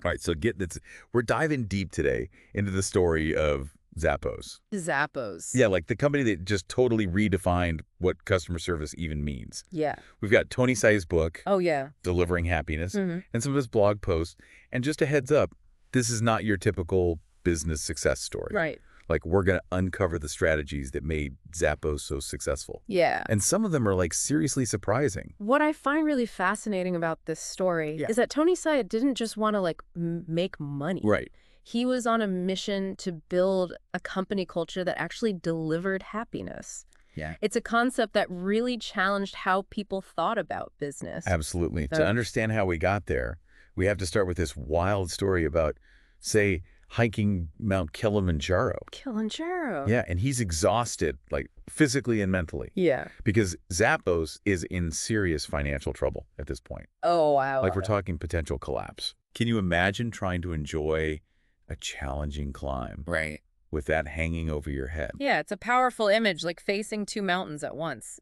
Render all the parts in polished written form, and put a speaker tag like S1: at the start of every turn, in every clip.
S1: All right, so get this. We're diving deep today into the story of Zappos.
S2: Zappos.
S1: Yeah, like the company that just totally redefined what customer service even means.
S2: Yeah.
S1: We've got Tony Hsieh's book,
S2: Oh, yeah.
S1: Delivering Happiness,
S2: Hmm.
S1: and some of his blog posts. And just a heads up, this is not your typical business success story.
S2: Right.
S1: Like, we're going to uncover the strategies that made Zappos so successful.
S2: Yeah.
S1: And some of them are, like, seriously surprising.
S2: What I find really fascinating about this story is that Tony Hsieh didn't just want to, like, make money.
S1: Right.
S2: He was on a mission to build a company culture that actually delivered happiness.
S1: Yeah.
S2: It's a concept that really challenged how people thought about business.
S1: Absolutely. To understand how we got there, we have to start with this wild story about, say, hiking Mount Kilimanjaro.
S2: Kilimanjaro.
S1: Yeah, and he's exhausted, like physically and mentally,
S2: Yeah.
S1: because Zappos is in serious financial trouble at this point.
S2: Oh, wow.
S1: Like, we're talking potential collapse. Can you imagine trying to enjoy a challenging climb
S2: Right.
S1: with that hanging over your head?
S2: Yeah, it's a powerful image, like facing two mountains at once.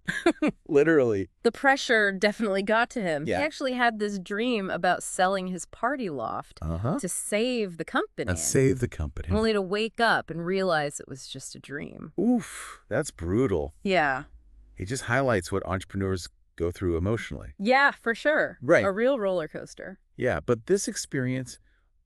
S1: Literally.
S2: The pressure definitely got to him.
S1: Yeah.
S2: He actually had this dream about selling his party loft to save the company,
S1: Save the company.
S2: only to wake up and realize it was just a dream.
S1: Oof, that's brutal.
S2: Yeah.
S1: It just highlights what entrepreneurs go through emotionally.
S2: Yeah, for sure.
S1: Right.
S2: A real roller coaster.
S1: Yeah, but this experience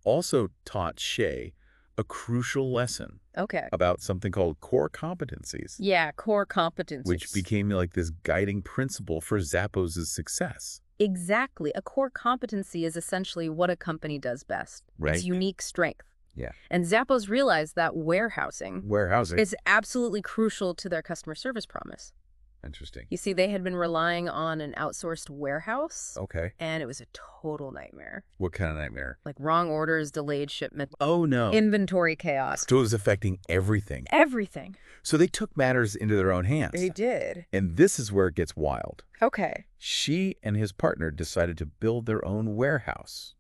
S1: also taught Shay a crucial lesson
S2: Okay.
S1: about something called core competencies,
S2: Yeah, core competencies.
S1: which became like this guiding principle for Zappos' success.
S2: Exactly. A core competency is essentially what a company does best.
S1: Right.
S2: Its unique strength.
S1: Yeah.
S2: And Zappos realized that warehousing
S1: Warehousing.
S2: is absolutely crucial to their customer service promise.
S1: Interesting.
S2: You see, they had been relying on an outsourced warehouse,
S1: Okay.
S2: and it was a total nightmare.
S1: What kind of nightmare?
S2: Like wrong orders, delayed shipment,
S1: Oh, no.
S2: inventory chaos.
S1: So it was affecting everything.
S2: Everything.
S1: So they took matters into their own hands.
S2: did.
S1: And this is where it gets wild.
S2: Okay.
S1: She and his partner decided to build their own warehouse.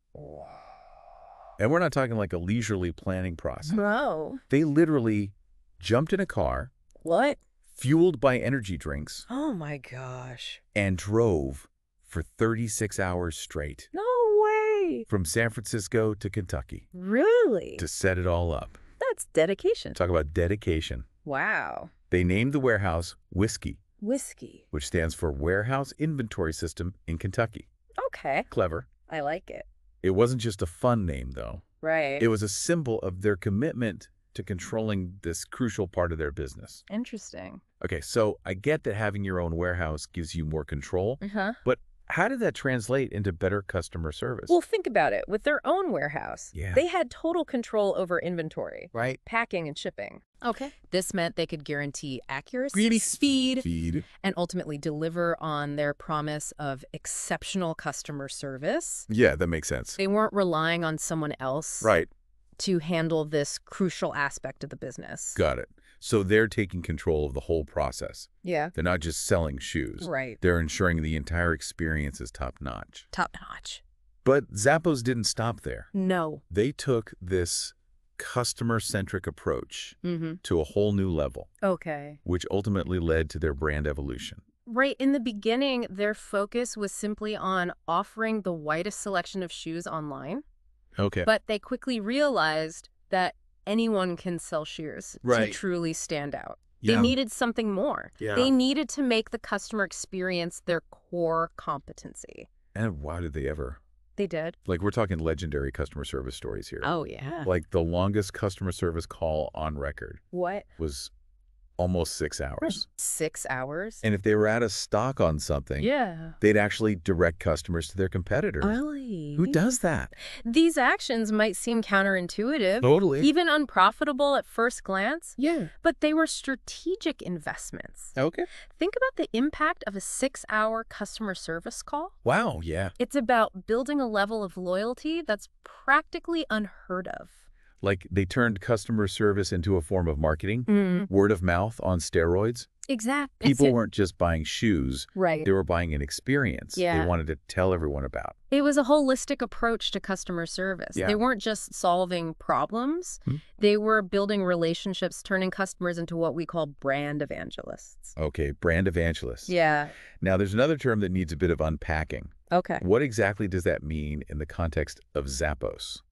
S1: And we're not talking like a leisurely planning process.
S2: No.
S1: They literally jumped in a car,
S2: What?
S1: fueled by energy drinks,
S2: Oh my gosh.
S1: and drove for 36 hours straight
S2: No way.
S1: from San Francisco to Kentucky
S2: Really?
S1: to set it all up.
S2: That's dedication.
S1: Talk about dedication.
S2: Wow.
S1: They named the warehouse Whiskey,
S2: Whiskey.
S1: which stands for Warehouse Inventory System in Kentucky.
S2: Okay.
S1: Clever.
S2: I like it.
S1: It wasn't just a fun name, though.
S2: Right.
S1: It was a symbol of their commitment to controlling this crucial part of their business.
S2: Interesting.
S1: Okay, so I get that having your own warehouse gives you more control,
S2: Uh-huh.
S1: but how did that translate into better customer service?
S2: Well, think about it. With their own warehouse,
S1: Yeah.
S2: they had total control over inventory,
S1: right?
S2: packing, and shipping. Okay. This meant they could guarantee accuracy,
S1: Really?
S2: speed,
S1: Feed.
S2: and ultimately deliver on their promise of exceptional customer service.
S1: Yeah, that makes sense.
S2: They weren't relying on someone else
S1: Right.
S2: to handle this crucial aspect of the business.
S1: Got it. So they're taking control of the whole process.
S2: Yeah.
S1: They're not just selling shoes.
S2: Right.
S1: They're ensuring the entire experience is top-notch.
S2: Top notch.
S1: But Zappos didn't stop there.
S2: No.
S1: They took this customer-centric approach
S2: Mm-hmm.
S1: to a whole new level,
S2: Okay.
S1: which ultimately led to their brand evolution.
S2: Right. In the beginning, their focus was simply on offering the widest selection of shoes online.
S1: Okay.
S2: But they quickly realized that anyone can sell shoes to
S1: Right.
S2: truly stand out.
S1: Yeah.
S2: They needed something more.
S1: Yeah.
S2: They needed to make the customer experience their core competency.
S1: And why did they ever?
S2: They did.
S1: Like, we're talking legendary customer service stories here.
S2: Oh, yeah.
S1: Like, the longest customer service call on record
S2: What?
S1: was almost 6 hours.
S2: 6 hours?
S1: And if they were out of stock on something,
S2: Yeah.
S1: they'd actually direct customers to their competitors.
S2: Really?
S1: Who does that?
S2: These actions might seem counterintuitive,
S1: Totally.
S2: even unprofitable at first glance,
S1: Yeah.
S2: but they were strategic investments.
S1: Okay.
S2: Think about the impact of a 6-hour customer service call.
S1: Wow, yeah.
S2: It's about building a level of loyalty that's practically unheard of.
S1: Like, they turned customer service into a form of marketing, word of mouth on steroids.
S2: Exactly.
S1: People weren't just buying shoes.
S2: Right.
S1: They were buying an experience
S2: Yeah.
S1: they wanted to tell everyone about.
S2: It was a holistic approach to customer service.
S1: Yeah.
S2: They weren't just solving problems.
S1: Hmm.
S2: They were building relationships, turning customers into what we call brand evangelists.
S1: Okay, brand evangelists.
S2: Yeah.
S1: Now, there's another term that needs a bit of unpacking.
S2: Okay.
S1: What exactly does that mean in the context of Zappos?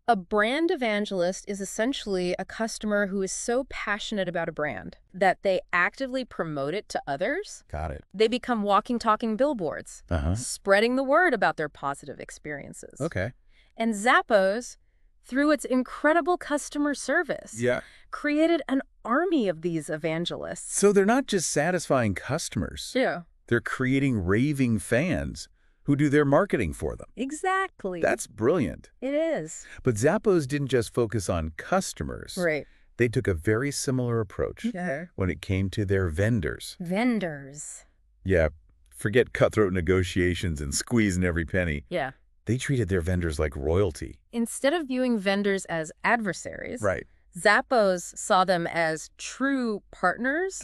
S2: A brand evangelist is essentially a customer who is so passionate about a brand that they actively promote it to others.
S1: Got it.
S2: They become walking, talking billboards,
S1: Uh-huh.
S2: spreading the word about their positive experiences.
S1: Okay.
S2: And Zappos, through its incredible customer service,
S1: Yeah.
S2: created an army of these evangelists.
S1: So they're not just satisfying customers.
S2: Yeah,
S1: They're creating raving fans who do their marketing for them.
S2: exactly.
S1: That's brilliant.
S2: It is.
S1: But Zappos didn't just focus on customers.
S2: Right.
S1: They took a very similar approach
S2: Yeah.
S1: when it came to their vendors.
S2: Vendors.
S1: Yeah, forget cutthroat negotiations and squeezing every penny.
S2: Yeah.
S1: They treated their vendors like royalty.
S2: Instead of viewing vendors as adversaries,
S1: Right.
S2: Zappos saw them as true partners.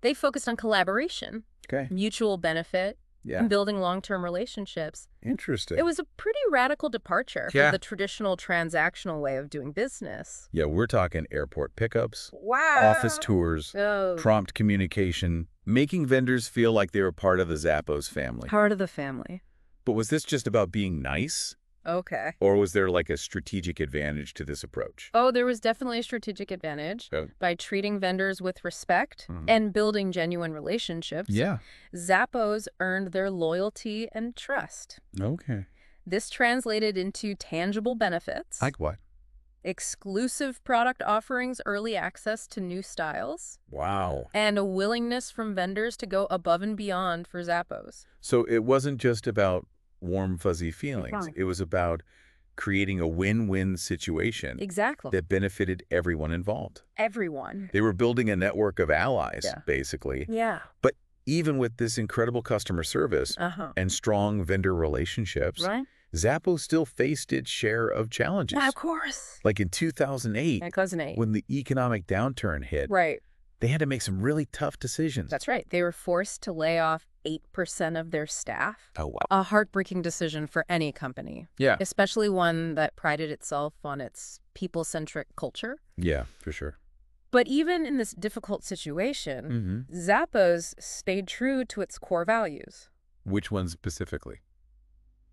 S2: They focused on collaboration,
S1: Okay.
S2: mutual benefit,
S1: Yeah.
S2: and building long-term relationships.
S1: Interesting.
S2: It was a pretty radical departure
S1: Yeah.
S2: from the traditional transactional way of doing business.
S1: Yeah, we're talking airport pickups,
S2: Wow.
S1: office tours,
S2: Oh,
S1: prompt communication, making vendors feel like they were part of the Zappos family.
S2: part of the family.
S1: But was this just about being nice?
S2: Okay.
S1: Or was there like a strategic advantage to this approach?
S2: Oh, there was definitely a strategic advantage.
S1: Oh.
S2: By treating vendors with respect
S1: Mhm.
S2: and building genuine relationships.
S1: Yeah.
S2: Zappos earned their loyalty and trust.
S1: Okay.
S2: This translated into tangible benefits,
S1: Like what?
S2: exclusive product offerings, early access to new styles,
S1: Wow.
S2: and a willingness from vendors to go above and beyond for Zappos.
S1: So it wasn't just about warm, fuzzy feelings.
S2: Right.
S1: It was about creating a win-win situation
S2: Exactly.
S1: that benefited everyone involved.
S2: Everyone.
S1: They were building a network of allies,
S2: Yeah.
S1: basically.
S2: Yeah.
S1: But even with this incredible customer service
S2: Uh-huh.
S1: and strong vendor relationships,
S2: Right?
S1: Zappos still faced its share of challenges.
S2: Of course.
S1: Like in 2008,
S2: My cousin ate.
S1: when the economic downturn hit,
S2: Right.
S1: they had to make some really tough decisions.
S2: That's right. They were forced to lay off 8% of their staff.
S1: Oh, wow.
S2: A heartbreaking decision for any company,
S1: Yeah.
S2: especially one that prided itself on its people-centric culture.
S1: Yeah, for sure.
S2: But even in this difficult situation,
S1: Mm-hmm.
S2: Zappos stayed true to its core values,
S1: Which ones specifically?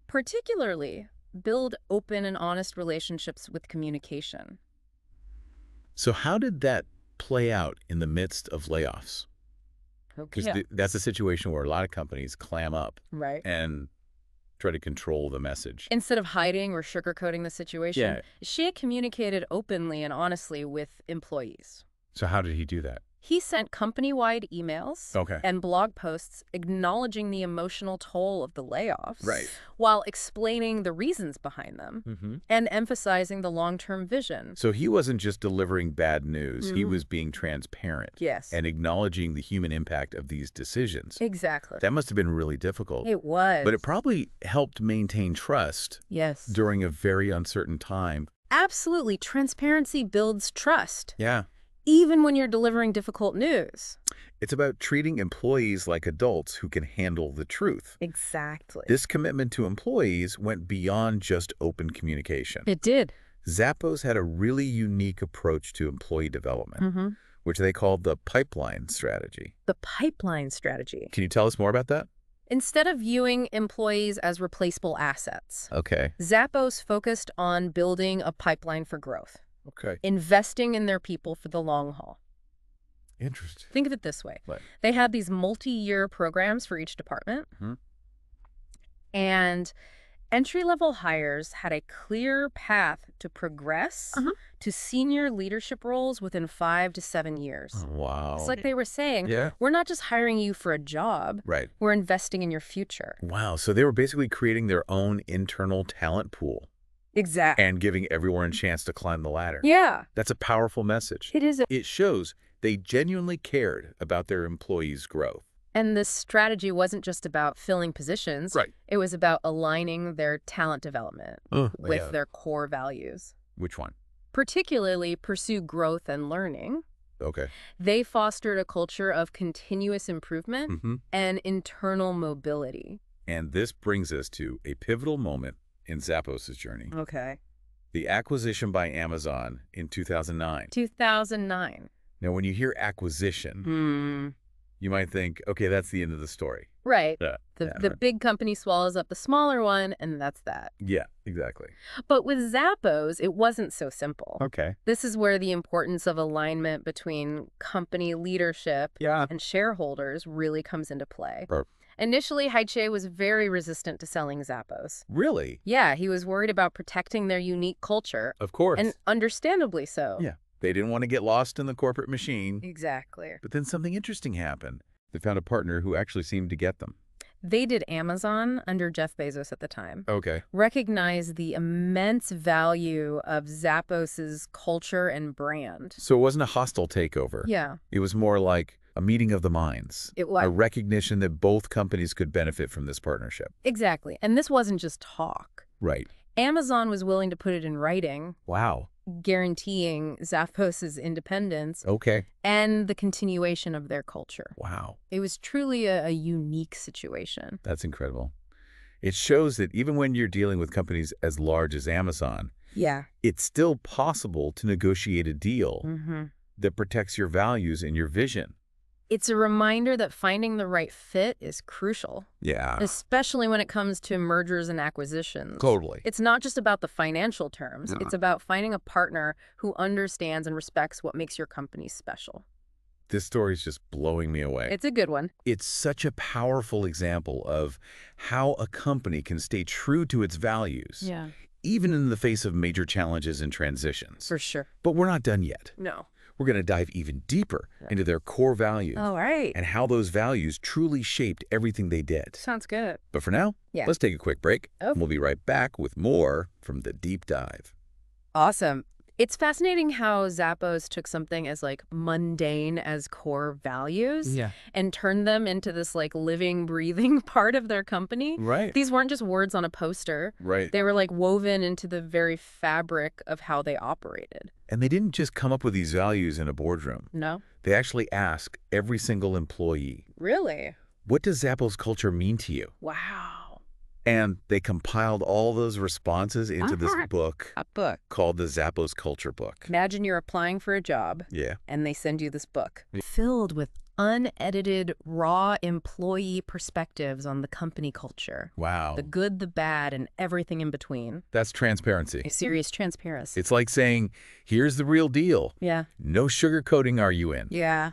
S2: particularly build open and honest relationships with communication.
S1: So how did that play out in the midst of layoffs? Because
S2: Yeah.
S1: that's a situation where a lot of companies clam up
S2: Right.
S1: and try to control the message.
S2: Instead of hiding or sugarcoating the situation,
S1: Yeah.
S2: she had communicated openly and honestly with employees.
S1: So how did he do that?
S2: He sent company-wide emails
S1: Okay.
S2: and blog posts acknowledging the emotional toll of the layoffs,
S1: Right.
S2: while explaining the reasons behind them
S1: Mm-hmm.
S2: and emphasizing the long-term vision.
S1: So he wasn't just delivering bad news. He
S2: Mhm.
S1: was being transparent
S2: Yes.
S1: and acknowledging the human impact of these decisions.
S2: Exactly.
S1: That must have been really difficult.
S2: It was.
S1: But it probably helped maintain trust
S2: Yes.
S1: during a very uncertain time.
S2: Absolutely. Transparency builds trust,
S1: Yeah.
S2: even when you're delivering difficult news.
S1: It's about treating employees like adults who can handle the truth.
S2: Exactly.
S1: This commitment to employees went beyond just open communication.
S2: It did.
S1: Zappos had a really unique approach to employee development,
S2: Mm-hmm.
S1: which they called the pipeline strategy.
S2: The pipeline strategy.
S1: Can you tell us more about that?
S2: Instead of viewing employees as replaceable assets,
S1: Okay.
S2: Zappos focused on building a pipeline for growth,
S1: Okay.
S2: investing in their people for the long haul.
S1: Interesting.
S2: Think of it this way.
S1: What?
S2: They had these multi-year programs for each department,
S1: Mhm.
S2: and entry-level hires had a clear path to progress to senior leadership roles within 5 to 7 years.
S1: Wow.
S2: It's like they were saying,
S1: Yeah.
S2: we're not just hiring you for a job,
S1: Right.
S2: we're investing in your future.
S1: Wow. So they were basically creating their own internal talent pool
S2: Exactly.
S1: and giving everyone a chance to climb the ladder.
S2: Yeah,
S1: That's a powerful message.
S2: it is.
S1: It shows they genuinely cared about their employees' growth.
S2: And this strategy wasn't just about filling positions.
S1: Right.
S2: It was about aligning their talent development with their core values.
S1: Which one?
S2: Particularly pursue growth and learning.
S1: Okay.
S2: They fostered a culture of continuous improvement
S1: Mm-hmm.
S2: and internal mobility.
S1: And this brings us to a pivotal moment in Zappos' journey.
S2: Okay.
S1: The acquisition by Amazon in 2009.
S2: 2009.
S1: Now, when you hear acquisition, you might think, okay, that's the end of the story.
S2: Right.
S1: Yeah.
S2: The big company swallows up the smaller one, and that's that.
S1: Yeah, exactly.
S2: But with Zappos, it wasn't so simple.
S1: Okay.
S2: This is where the importance of alignment between company leadership
S1: Yeah.
S2: and shareholders really comes into play.
S1: Right.
S2: Initially, Haiche was very resistant to selling Zappos.
S1: Really?
S2: Yeah, he was worried about protecting their unique culture,
S1: Of course.
S2: and understandably so.
S1: Yeah. They didn't want to get lost in the corporate machine.
S2: Exactly.
S1: But then something interesting happened. They found a partner who actually seemed to get them.
S2: They did Amazon under Jeff Bezos at the time.
S1: Okay.
S2: Recognized the immense value of Zappos's culture and brand.
S1: So it wasn't a hostile takeover.
S2: Yeah,
S1: It was more like a meeting of the minds.
S2: it
S1: A
S2: was.
S1: recognition that both companies could benefit from this partnership.
S2: Exactly. And this wasn't just talk.
S1: Right.
S2: Amazon was willing to put it in writing,
S1: Wow.
S2: guaranteeing Zappos's independence
S1: Okay.
S2: and the continuation of their culture.
S1: Wow.
S2: It was truly a unique situation.
S1: That's incredible. It shows that even when you're dealing with companies as large as Amazon,
S2: Yeah.
S1: it's still possible to negotiate a deal that protects your values and your vision.
S2: It's a reminder that finding the right fit is crucial,
S1: Yeah.
S2: especially when it comes to mergers and acquisitions.
S1: Totally.
S2: It's not just about the financial terms. It's about finding a partner who understands and respects what makes your company special.
S1: This story's just blowing me away.
S2: It's a good one.
S1: It's such a powerful example of how a company can stay true to its values,
S2: Yeah,
S1: even in the face of major challenges and transitions.
S2: for sure.
S1: But we're not done yet.
S2: No.
S1: We're going to dive even deeper into their core values
S2: All right.
S1: and how those values truly shaped everything they did.
S2: Sounds good.
S1: But for now,
S2: Yeah.
S1: let's take a quick break.
S2: Oh.
S1: And we'll be right back with more from The Deep Dive.
S2: Awesome. It's fascinating how Zappos took something as like mundane as core values and turned them into this like living, breathing part of their company.
S1: Right.
S2: These weren't just words on a poster.
S1: Right.
S2: They were like woven into the very fabric of how they operated.
S1: And they didn't just come up with these values in a boardroom.
S2: No?
S1: They actually asked every single employee,
S2: Really?
S1: what does Zappos culture mean to you?
S2: Wow.
S1: And they compiled all those responses into this book
S2: A book.
S1: called the Zappos Culture Book.
S2: Imagine you're applying for a job
S1: Yeah.
S2: and they send you this book filled with unedited, raw employee perspectives on the company culture.
S1: Wow.
S2: The good, the bad, and everything in between.
S1: That's transparency.
S2: Serious transparency.
S1: It's like saying, here's the real deal.
S2: Yeah.
S1: No sugarcoating are you in.
S2: Yeah.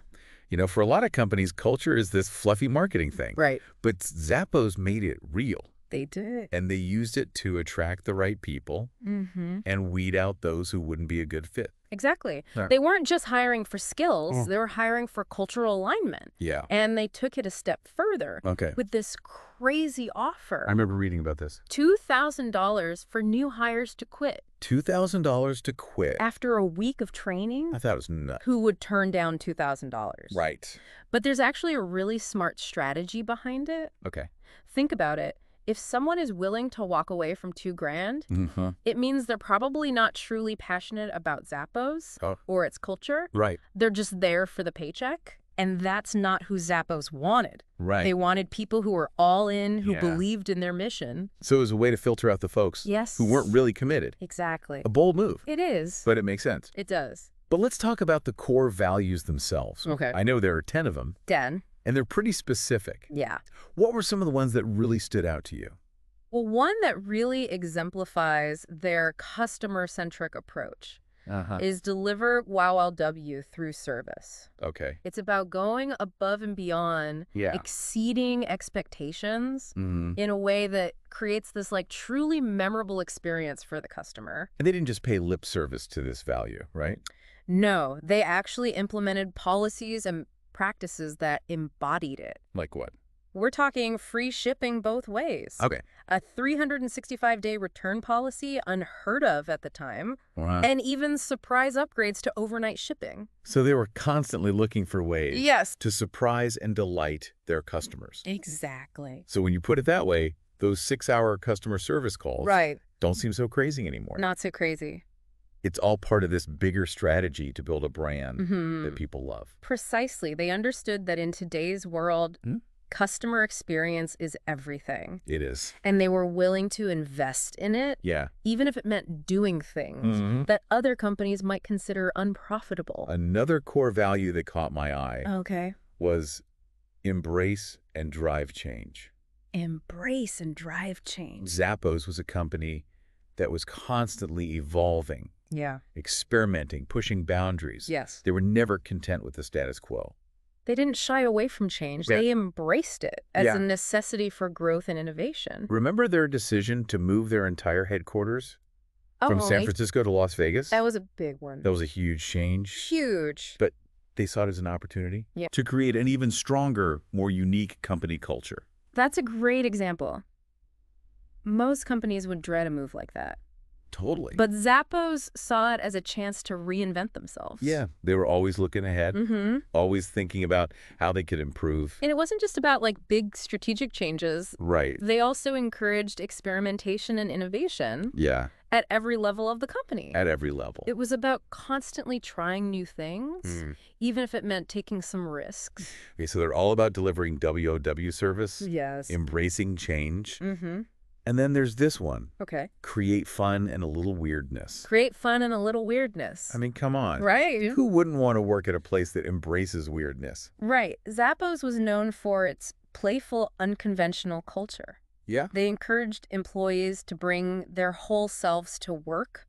S1: You know, for a lot of companies, culture is this fluffy marketing thing.
S2: Right.
S1: But Zappos made it real.
S2: They did.
S1: And they used it to attract the right people and weed out those who wouldn't be a good fit.
S2: Exactly.
S1: Yeah.
S2: They weren't just hiring for skills. They were hiring for cultural alignment.
S1: Yeah.
S2: And they took it a step further
S1: Okay.
S2: with this crazy offer.
S1: I remember reading about this.
S2: $2,000 for new hires to quit
S1: $2,000 to quit.
S2: after a week of training.
S1: I thought it was nuts.
S2: Who would turn down $2,000?
S1: Right.
S2: But there's actually a really smart strategy behind it.
S1: Okay.
S2: Think about it. If someone is willing to walk away from $2,000, it means they're probably not truly passionate about Zappos or its culture.
S1: Right.
S2: They're just there for the paycheck. And that's not who Zappos wanted.
S1: Right.
S2: They wanted people who were all in, who
S1: Yeah.
S2: believed in their mission.
S1: So it was a way to filter out the folks
S2: Yes.
S1: who weren't really committed.
S2: Exactly.
S1: A bold move,
S2: It is.
S1: but it makes sense.
S2: It does.
S1: But let's talk about the core values themselves.
S2: Okay.
S1: I know there are 10 of them,
S2: Den.
S1: and they're pretty specific.
S2: Yeah.
S1: What were some of the ones that really stood out to you?
S2: Well, one that really exemplifies their customer-centric approach is deliver WowWW through service.
S1: Okay.
S2: It's about going above and beyond,
S1: Yeah.
S2: exceeding expectations
S1: Mm-hmm.
S2: in a way that creates this like truly memorable experience for the customer.
S1: And they didn't just pay lip service to this value, right?
S2: No, they actually implemented policies and practices that embodied it.
S1: Like what?
S2: We're talking free shipping both ways.
S1: Okay.
S2: A 365-day return policy unheard of at the time,
S1: Wow.
S2: and even surprise upgrades to overnight shipping.
S1: So they were constantly looking for ways
S2: Yes.
S1: to surprise and delight their customers.
S2: Exactly.
S1: So when you put it that way, those 6-hour customer service calls
S2: Right.
S1: don't seem so crazy anymore.
S2: Not so crazy.
S1: It's all part of this bigger strategy to build a brand
S2: Mhm.
S1: that people love.
S2: Precisely. They understood that in today's world,
S1: Hmm?
S2: customer experience is everything.
S1: It is.
S2: And they were willing to invest in it,
S1: Yeah.
S2: even if it meant doing things
S1: Mhm.
S2: that other companies might consider unprofitable.
S1: Another core value that caught my eye
S2: Okay.
S1: was Embrace and drive change.
S2: Embrace and drive change.
S1: Zappos was a company that was constantly evolving,
S2: Yeah.
S1: experimenting, pushing boundaries.
S2: Yes.
S1: They were never content with the status quo.
S2: They didn't shy away from change.
S1: Yeah.
S2: They embraced it as
S1: Yeah.
S2: a necessity for growth and innovation.
S1: Remember their decision to move their entire headquarters from San Francisco to Las Vegas?
S2: That was a big one.
S1: That was a huge change.
S2: Huge.
S1: But they saw it as an opportunity
S2: Yeah.
S1: to create an even stronger, more unique company culture.
S2: That's a great example. Most companies would dread a move like that.
S1: Totally.
S2: But Zappos saw it as a chance to reinvent themselves.
S1: Yeah, they were always looking ahead,
S2: Mm-hmm.
S1: always thinking about how they could improve.
S2: And it wasn't just about like big strategic changes.
S1: Right.
S2: They also encouraged experimentation and innovation
S1: Yeah,
S2: at every level of the company.
S1: at every level.
S2: It was about constantly trying new things,
S1: Mm.
S2: even if it meant taking some risks.
S1: Okay, so they're all about delivering WOW service,
S2: Yes.
S1: embracing change.
S2: Mm-hmm.
S1: And then there's this one,
S2: Okay.
S1: create fun and a little weirdness.
S2: Create fun and a little weirdness.
S1: I mean, come on.
S2: Right.
S1: Who wouldn't want to work at a place that embraces weirdness?
S2: Right. Zappos was known for its playful, unconventional culture.
S1: Yeah.
S2: They encouraged employees to bring their whole selves to work,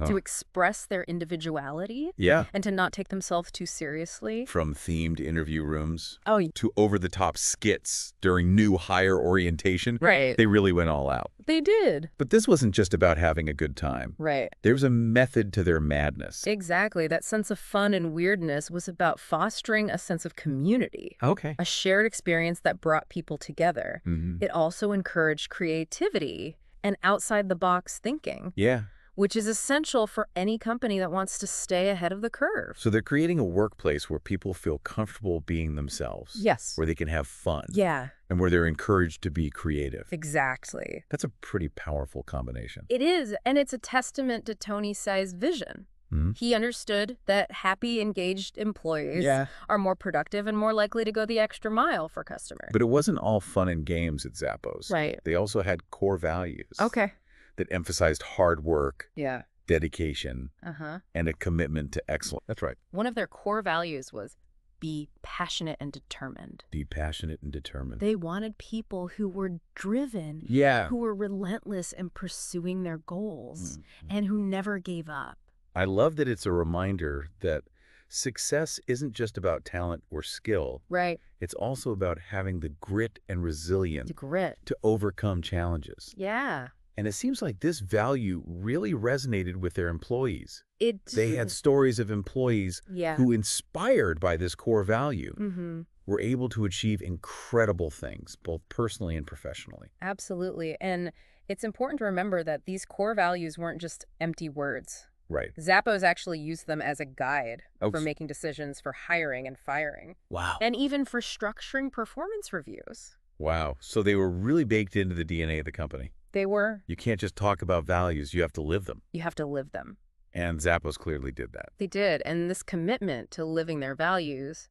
S2: to express their individuality,
S1: Yeah.
S2: and to not take themselves too seriously.
S1: From themed interview rooms
S2: Oh,
S1: to over-the-top skits during new hire orientation,
S2: right.
S1: they really went all out.
S2: They did.
S1: But this wasn't just about having a good time.
S2: Right.
S1: There was a method to their madness.
S2: Exactly. That sense of fun and weirdness was about fostering a sense of community,
S1: Okay.
S2: a shared experience that brought people together.
S1: Mm-hmm.
S2: It also encouraged creativity and outside-the-box thinking,
S1: Yeah.
S2: which is essential for any company that wants to stay ahead of the curve.
S1: So they're creating a workplace where people feel comfortable being themselves.
S2: Yes.
S1: Where they can have fun.
S2: Yeah,
S1: And where they're encouraged to be creative.
S2: exactly.
S1: That's a pretty powerful combination.
S2: It is, and it's a testament to Tony Hsieh's vision.
S1: Mm-hmm.
S2: He understood that happy, engaged employees are more productive and more likely to go the extra mile for customers.
S1: But it wasn't all fun and games at Zappos.
S2: Right.
S1: They also had core values.
S2: Okay.
S1: That emphasized hard work,
S2: Yeah.
S1: dedication,
S2: Uh-huh.
S1: and a commitment to excellence. That's right.
S2: One of their core values was be passionate and determined.
S1: Be passionate and determined.
S2: They wanted people who were driven,
S1: Yeah.
S2: who were relentless in pursuing their goals,
S1: Mhm.
S2: and who never gave up.
S1: I love that it's a reminder that success isn't just about talent or skill.
S2: Right.
S1: It's also about having the grit and resilience
S2: The grit.
S1: to overcome challenges.
S2: Yeah.
S1: And it seems like this value really resonated with their employees.
S2: It.
S1: They had stories of employees
S2: Yeah.
S1: who, inspired by this core value,
S2: Mm-hmm.
S1: were able to achieve incredible things, both personally and professionally.
S2: Absolutely. And it's important to remember that these core values weren't just empty words.
S1: Right.
S2: Zappos actually used them as a guide
S1: Oh,
S2: for making decisions for hiring and firing,
S1: Wow.
S2: and even for structuring performance reviews.
S1: Wow. So they were really baked into the DNA of the company.
S2: They were.
S1: You can't just talk about values, you have to live them.
S2: You have to live them.
S1: And Zappos clearly did that.
S2: They did. And this commitment to living their values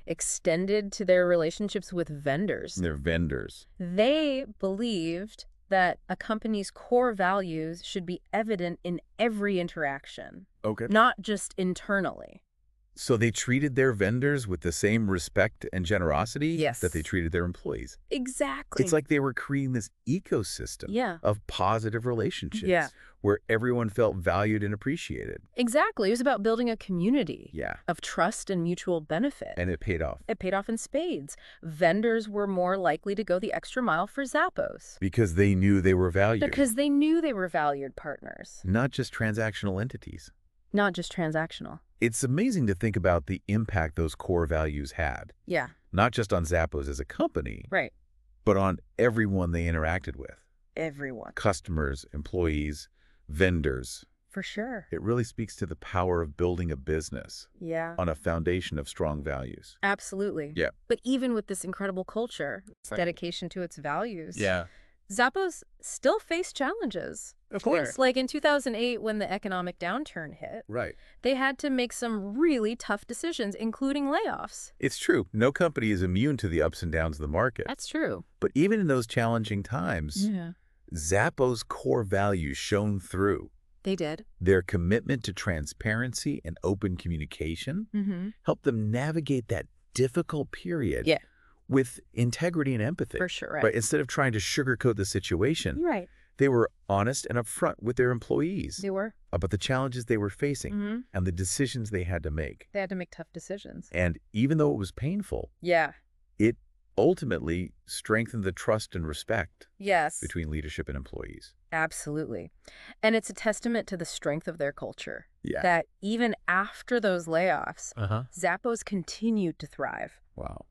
S2: extended to their relationships with vendors.
S1: They're vendors.
S2: They believed that a company's core values should be evident in every interaction,
S1: Okay.
S2: not just internally.
S1: So they treated their vendors with the same respect and generosity
S2: Yes.
S1: that they treated their employees.
S2: Exactly.
S1: It's like they were creating this ecosystem
S2: Yeah.
S1: of positive relationships
S2: Yeah.
S1: where everyone felt valued and appreciated.
S2: Exactly. It was about building a community
S1: Yeah.
S2: of trust and mutual benefit.
S1: And it paid off.
S2: It paid off in spades. Vendors were more likely to go the extra mile for Zappos
S1: Because they knew they were valued.
S2: because they knew they were valued partners,
S1: Not just transactional entities.
S2: not just transactional.
S1: It's amazing to think about the impact those core values had,
S2: Yeah,
S1: not just on Zappos as a company,
S2: right.
S1: but on everyone they interacted with.
S2: Everyone.
S1: Customers, employees, vendors.
S2: For sure.
S1: It really speaks to the power of building a business
S2: Yeah.
S1: on a foundation of strong values.
S2: Absolutely.
S1: Yeah.
S2: But even with this incredible culture, dedication to its values,
S1: Yeah.
S2: Zappos still faced challenges.
S1: Of course.
S2: Like in 2008, when the economic downturn hit,
S1: Right.
S2: they had to make some really tough decisions, including layoffs.
S1: It's true. No company is immune to the ups and downs of the market.
S2: That's true.
S1: But even in those challenging times,
S2: Yeah.
S1: Zappos' core values shone through.
S2: They did.
S1: Their commitment to transparency and open communication
S2: Mm-hmm.
S1: helped them navigate that difficult period
S2: Yeah.
S1: with integrity and empathy.
S2: For sure,
S1: Right? Instead of trying to sugarcoat the situation,
S2: Right.
S1: they were honest and upfront with their employees
S2: They were.
S1: about the challenges they were facing
S2: Mm-hmm.
S1: and the decisions they had to make.
S2: They had to make tough decisions.
S1: And even though it was painful,
S2: Yeah.
S1: it ultimately strengthened the trust and respect
S2: Yes.
S1: between leadership and employees.
S2: Absolutely. And it's a testament to the strength of their culture
S1: Yeah.
S2: that even after those layoffs,
S1: Uh-huh.
S2: Zappos continued to thrive
S1: Wow.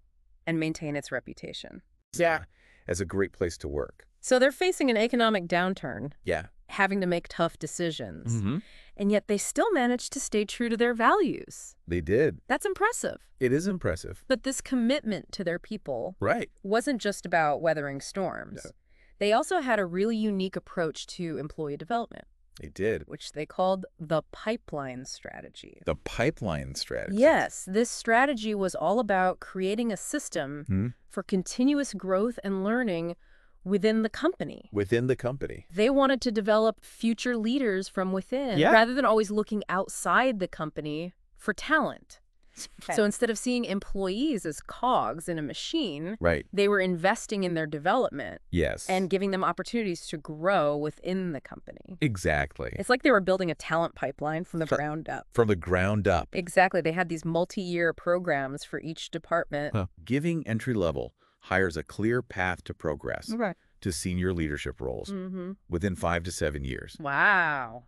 S2: and maintain its reputation.
S1: Yeah. As a great place to work.
S2: So they're facing an economic downturn,
S1: Yeah.
S2: having to make tough decisions,
S1: Mm-hmm.
S2: and yet they still managed to stay true to their values.
S1: They did.
S2: That's impressive.
S1: It is impressive.
S2: But this commitment to their people
S1: Right.
S2: wasn't just about weathering storms.
S1: No.
S2: They also had a really unique approach to employee development,
S1: They did.
S2: which they called the pipeline strategy.
S1: The pipeline strategy.
S2: Yes, this strategy was all about creating a system
S1: Hmm?
S2: for continuous growth and learning within the company.
S1: Within the company.
S2: They wanted to develop future leaders from within
S1: Yeah.
S2: rather than always looking outside the company for talent.
S1: Okay.
S2: So instead of seeing employees as cogs in a machine,
S1: Right.
S2: they were investing in their development
S1: Yes.
S2: and giving them opportunities to grow within the company.
S1: Exactly.
S2: It's like they were building a talent pipeline from the
S1: Fr-
S2: ground up.
S1: From the ground up.
S2: Exactly. They had these multi-year programs for each department.
S1: Giving entry level hires a clear path to progress
S2: Right.
S1: to senior leadership roles
S2: Mm-hmm.
S1: within 5 to 7 years.
S2: Wow.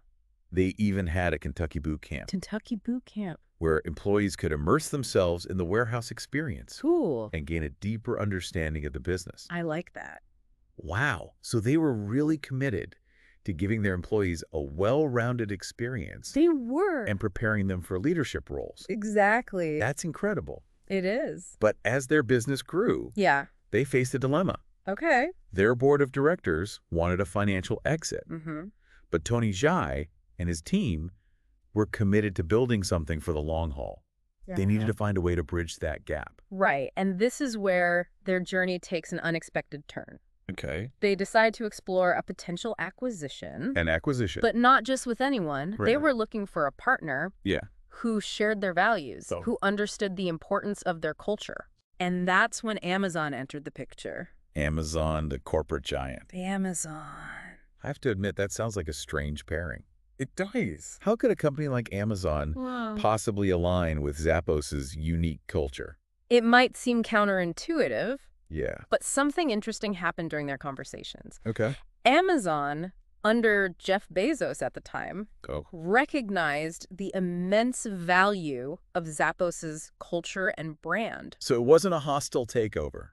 S1: They even had a Kentucky boot camp
S2: Kentucky boot camp.
S1: where employees could immerse themselves in the warehouse experience
S2: Cool.
S1: and gain a deeper understanding of the business.
S2: I like that.
S1: Wow. So they were really committed to giving their employees a well-rounded experience
S2: They were.
S1: and preparing them for leadership roles.
S2: Exactly.
S1: That's incredible.
S2: It is.
S1: But as their business grew,
S2: Yeah.
S1: they faced a dilemma.
S2: Okay.
S1: Their board of directors wanted a financial exit,
S2: Mm-hmm.
S1: but Tony Zhai and his team were committed to building something for the long haul. They needed to find a way to bridge that gap.
S2: Right. And this is where their journey takes an unexpected turn.
S1: Okay.
S2: They decide to explore a potential acquisition,
S1: An acquisition.
S2: but not just with anyone. They
S1: Right.
S2: were looking for a partner
S1: Yeah.
S2: who shared their values,
S1: So-
S2: who understood the importance of their culture. And that's when Amazon entered the picture.
S1: Amazon, the corporate giant.
S2: Amazon.
S1: I have to admit, that sounds like a strange pairing.
S3: It does.
S1: How could a company like Amazon
S2: Wow.
S1: possibly align with Zappos's unique culture?
S2: It might seem counterintuitive,
S1: Yeah.
S2: but something interesting happened during their conversations.
S1: Okay.
S2: Amazon, under Jeff Bezos at the time,
S1: Oh.
S2: recognized the immense value of Zappos's culture and brand.
S1: So it wasn't a hostile takeover.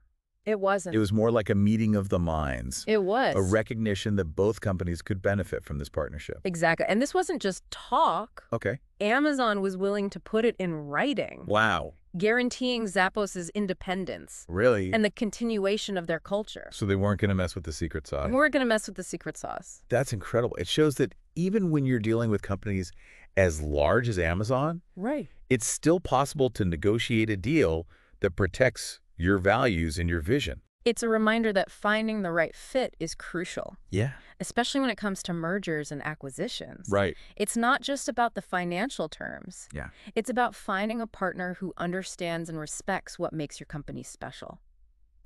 S2: It wasn't.
S1: It was more like a meeting of the minds.
S2: It was.
S1: A recognition that both companies could benefit from this partnership.
S2: Exactly. And this wasn't just talk.
S1: Okay.
S2: Amazon was willing to put it in writing,
S1: Wow.
S2: guaranteeing Zappos's independence
S1: Really?
S2: and the continuation of their culture.
S1: So they weren't going to mess with the secret sauce.
S2: And we're going to mess with the secret sauce.
S1: That's incredible. It shows that even when you're dealing with companies as large as Amazon,
S2: Right.
S1: it's still possible to negotiate a deal that protects your values and your vision.
S2: It's a reminder that finding the right fit is crucial,
S1: Yeah.
S2: especially when it comes to mergers and acquisitions.
S1: Right.
S2: It's not just about the financial terms.
S1: Yeah.
S2: It's about finding a partner who understands and respects what makes your company special.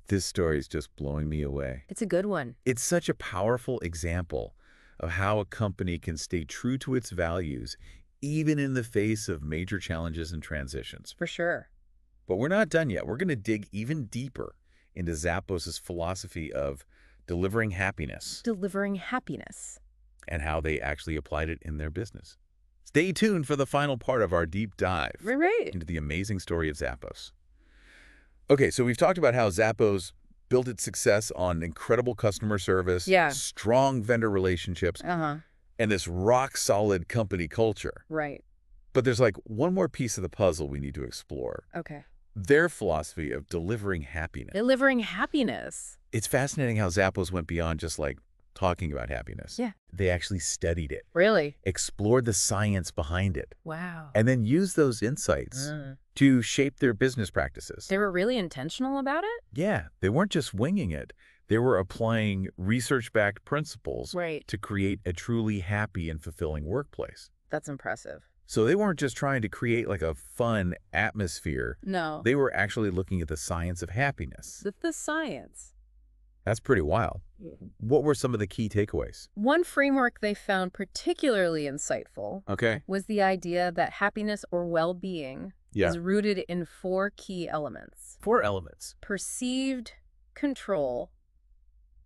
S1: This story is just blowing me away.
S2: It's a good one.
S1: It's such a powerful example of how a company can stay true to its values, even in the face of major challenges and transitions.
S2: For sure.
S1: But we're not done yet. We're going to dig even deeper into Zappos's philosophy of delivering happiness
S2: Delivering happiness.
S1: and how they actually applied it in their business. Stay tuned for the final part of our deep dive
S2: Right.
S1: into the amazing story of Zappos. Okay, so we've talked about how Zappos built its success on incredible customer service,
S2: Yeah.
S1: strong vendor relationships,
S2: Uh-huh.
S1: and this rock-solid company culture.
S2: Right.
S1: But there's like one more piece of the puzzle we need to explore.
S2: Okay.
S1: Their philosophy of delivering happiness.
S2: Delivering happiness.
S1: It's fascinating how Zappos went beyond just like talking about happiness.
S2: Yeah.
S1: They actually studied it,
S2: Really?
S1: explored the science behind it,
S2: Wow.
S1: and then used those insights to shape their business practices.
S2: They were really intentional about it?
S1: Yeah, they weren't just winging it. They were applying research-backed principles
S2: Right.
S1: to create a truly happy and fulfilling workplace.
S2: That's impressive.
S1: So they weren't just trying to create like a fun atmosphere.
S2: No.
S1: They were actually looking at the science of happiness.
S2: The science.
S1: That's pretty wild. What were some of the key takeaways?
S2: One framework they found particularly insightful
S1: Okay.
S2: was the idea that happiness or well-being
S1: Yeah.
S2: is rooted in 4 key elements:
S1: 4 elements.
S2: perceived control,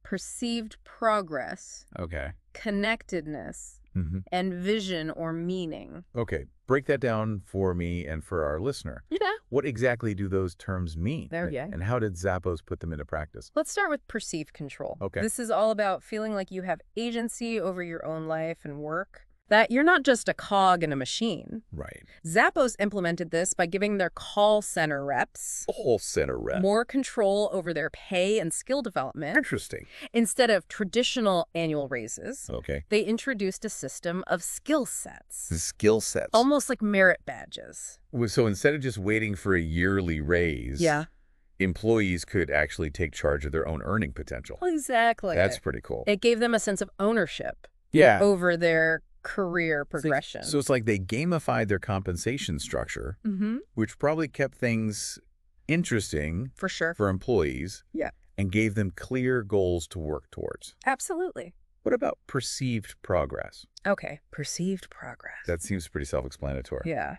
S2: perceived progress,
S1: Okay.
S2: connectedness,
S1: Mm-hmm.
S2: and vision or meaning.
S1: Okay. Break that down for me and for our listener.
S2: Yeah.
S1: What exactly do those terms mean?
S2: There you go.
S1: And how did Zappos put them into practice?
S2: Let's start with perceived control.
S1: Okay.
S2: This is all about feeling like you have agency over your own life and work, that you're not just a cog in a machine.
S1: Right.
S2: Zappos implemented this by giving their call center reps
S1: Whole center rep.
S2: more control over their pay and skill development.
S1: Interesting.
S2: Instead of traditional annual raises,
S1: Okay.
S2: they introduced a system of skill sets,
S1: The skill sets.
S2: almost like merit badges.
S1: So instead of just waiting for a yearly raise, employees could actually take charge of their own earning potential.
S2: Exactly.
S1: That's pretty cool.
S2: It gave them a sense of ownership
S1: Yeah.
S2: over their career progression.
S1: So it's like they gamified their compensation structure, which probably kept things interesting
S2: For sure.
S1: for employees.
S2: Yeah.
S1: And gave them clear goals to work towards.
S2: Absolutely.
S1: What about perceived progress?
S2: Okay. Perceived progress.
S1: That seems pretty self-explanatory.
S2: Yeah.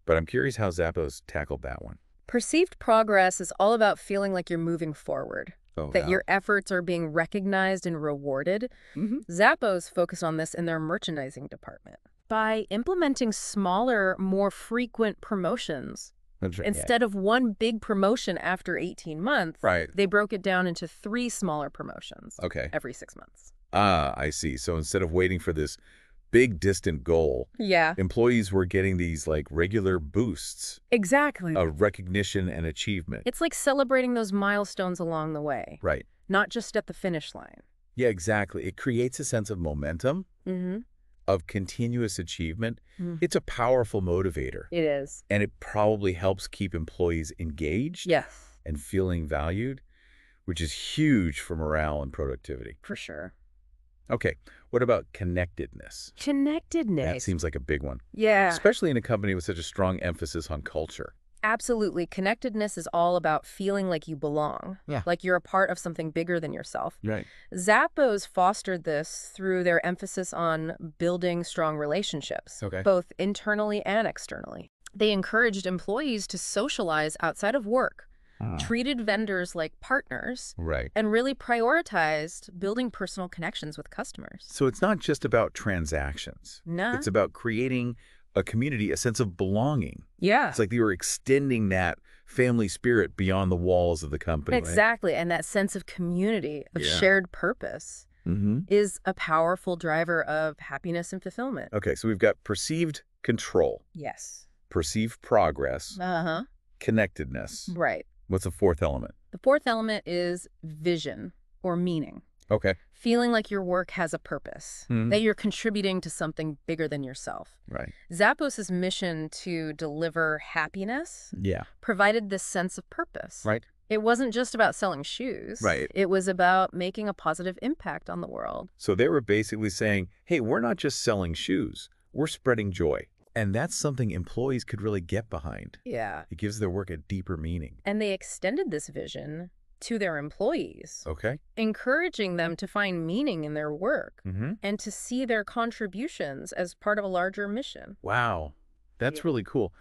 S1: But I'm curious how Zappos tackled that one.
S2: Perceived progress is all about feeling like you're moving forward,
S1: Oh,
S2: that
S1: wow.
S2: your efforts are being recognized and rewarded.
S1: Mhm.
S2: Zappos focused on this in their merchandising department by implementing smaller, more frequent promotions.
S1: That's right.
S2: Instead of one big promotion after 18 months,
S1: Right.
S2: they broke it down into 3 smaller promotions
S1: Okay.
S2: every 6 months.
S1: Ah, I see. So instead of waiting for this big distant goal,
S2: Yeah,
S1: employees were getting these like regular boosts
S2: exactly.
S1: of recognition and achievement.
S2: It's like celebrating those milestones along the way,
S1: Right.
S2: not just at the finish line.
S1: Yeah, exactly. It creates a sense of momentum,
S2: Mm-hmm.
S1: of continuous achievement.
S2: Mm.
S1: It's a powerful motivator,
S2: It is.
S1: and it probably helps keep employees engaged
S2: Yes,
S1: and feeling valued, which is huge for morale and productivity.
S2: for sure.
S1: Okay, what about connectedness? That
S2: Connectedness.
S1: seems like a big one,
S2: Yeah,
S1: especially in a company with such a strong emphasis on culture.
S2: absolutely. Connectedness is all about feeling like you belong,
S1: Yeah.
S2: like you're a part of something bigger than yourself.
S1: Right.
S2: Zappos fostered this through their emphasis on building strong relationships,
S1: Okay.
S2: both internally and externally. They encouraged employees to socialize outside of work, treated vendors like partners,
S1: Right.
S2: and really prioritized building personal connections with customers.
S1: So it's not just about transactions.
S2: Nah.
S1: It's about creating a community, a sense of belonging.
S2: Yeah.
S1: It's like they were extending that family spirit beyond the walls of the company.
S2: Exactly. And that sense of community, of
S1: Yeah.
S2: shared purpose,
S1: Right? Mm-hmm.
S2: is a powerful driver of happiness and fulfillment.
S1: Okay, so we've got perceived control,
S2: Yes.
S1: perceived progress,
S2: Uh-huh.
S1: connectedness.
S2: Right.
S1: What's the fourth element?
S2: The 4th element is vision or meaning.
S1: Okay.
S2: Feeling like your work has a purpose,
S1: Mhm.
S2: that you're contributing to something bigger than yourself.
S1: Right.
S2: Zappos' mission to deliver happiness
S1: Yeah.
S2: provided this sense of purpose.
S1: Right.
S2: It wasn't just about selling shoes.
S1: Right.
S2: It was about making a positive impact on the world.
S1: So they were basically saying, hey, we're not just selling shoes, we're spreading joy. And that's something employees could really get behind.
S2: Yeah.
S1: It gives their work a deeper meaning.
S2: And they extended this vision to their employees,
S1: Okay.
S2: encouraging them to find meaning in their work
S1: Mm-hmm.
S2: and to see their contributions as part of a larger mission.
S1: Wow. That's
S2: Yeah.
S1: really cool.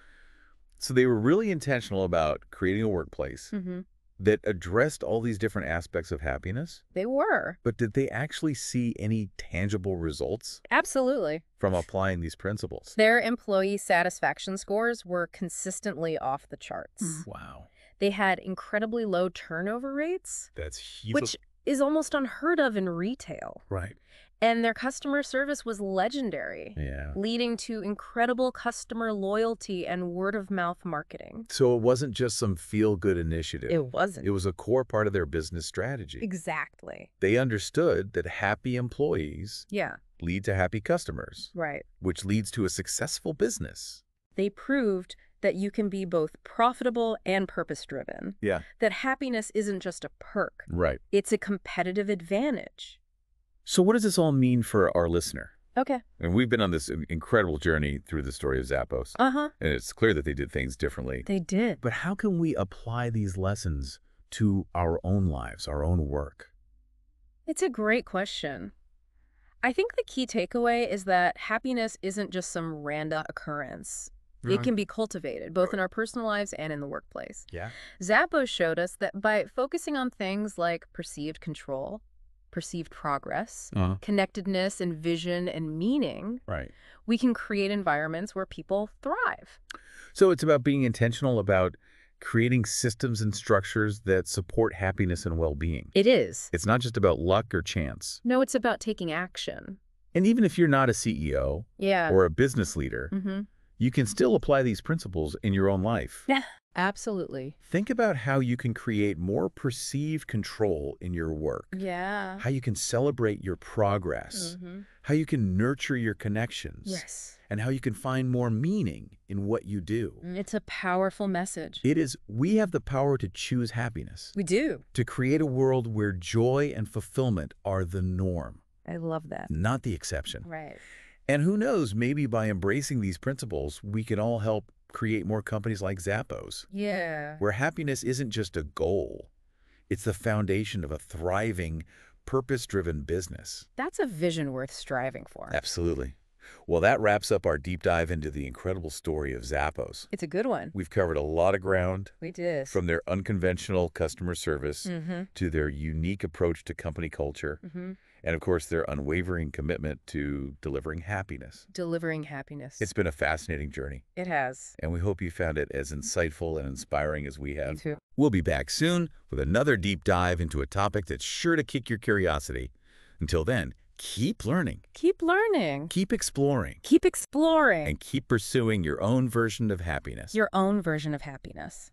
S1: So they were really intentional about creating a workplace
S2: Mm-hmm.
S1: that addressed all these different aspects of happiness.
S2: They were.
S1: But did they actually see any tangible results
S2: Absolutely.
S1: from applying these principles?
S2: Their employee satisfaction scores were consistently off the charts.
S1: Wow.
S2: They had incredibly low turnover rates,
S1: That's huge.
S2: which is almost unheard of in retail.
S1: Right.
S2: And their customer service was legendary,
S1: Yeah.
S2: leading to incredible customer loyalty and word-of-mouth marketing.
S1: So it wasn't just some feel-good initiative.
S2: It wasn't.
S1: It was a core part of their business strategy.
S2: Exactly.
S1: They understood that happy employees
S2: Yeah,
S1: lead to happy customers,
S2: right.
S1: which leads to a successful business.
S2: They proved that you can be both profitable and purpose-driven,
S1: Yeah.
S2: that happiness isn't just a perk,
S1: Right.
S2: it's a competitive advantage.
S1: So what does this all mean for our listener?
S2: Okay.
S1: And we've been on this incredible journey through the story of Zappos,
S2: Uh-huh.
S1: and it's clear that they did things differently.
S2: They did.
S1: But how can we apply these lessons to our own lives, our own work?
S2: It's a great question. I think the key takeaway is that happiness isn't just some random occurrence. It can be cultivated, both in our personal lives and in the workplace.
S1: Yeah.
S2: Zappos showed us that by focusing on things like perceived control, perceived progress, connectedness and vision and meaning,
S1: Right.
S2: we can create environments where people thrive.
S1: So it's about being intentional about creating systems and structures that support happiness and well-being.
S2: It is.
S1: It's not just about luck or chance.
S2: No, it's about taking action.
S1: And even if you're not a CEO
S2: Yeah.
S1: or a business leader, you can still apply these principles in your own life.
S2: Yeah. Absolutely.
S1: Think about how you can create more perceived control in your work,
S2: Yeah.
S1: how you can celebrate your progress, how you can nurture your connections,
S2: Yes.
S1: and how you can find more meaning in what you do.
S2: It's a powerful message.
S1: We have the power to choose happiness,
S2: We do.
S1: to create a world where joy and fulfillment are the norm,
S2: I love that.
S1: not the exception.
S2: Right.
S1: And who knows, maybe by embracing these principles, we can all help create more companies like Zappos,
S2: Yeah.
S1: where happiness isn't just a goal. It's the foundation of a thriving, purpose-driven business.
S2: That's a vision worth striving for.
S1: Absolutely. Well, that wraps up our deep dive into the incredible story of Zappos.
S2: It's a good one.
S1: We've covered a lot of ground,
S2: We did.
S1: from their unconventional customer service
S2: Mm-hmm.
S1: to their unique approach to company culture, and of course, their unwavering commitment to delivering happiness.
S2: Delivering happiness.
S1: It's been a fascinating journey,
S2: It has.
S1: and we hope you found it as insightful and inspiring as we
S2: Me
S1: have.
S2: too.
S1: We'll be back soon with another deep dive into a topic that's sure to kick your curiosity. Until then, keep learning,
S2: Keep learning.
S1: keep exploring,
S2: Keep exploring.
S1: and keep pursuing your own version of happiness.
S2: Your own version of happiness.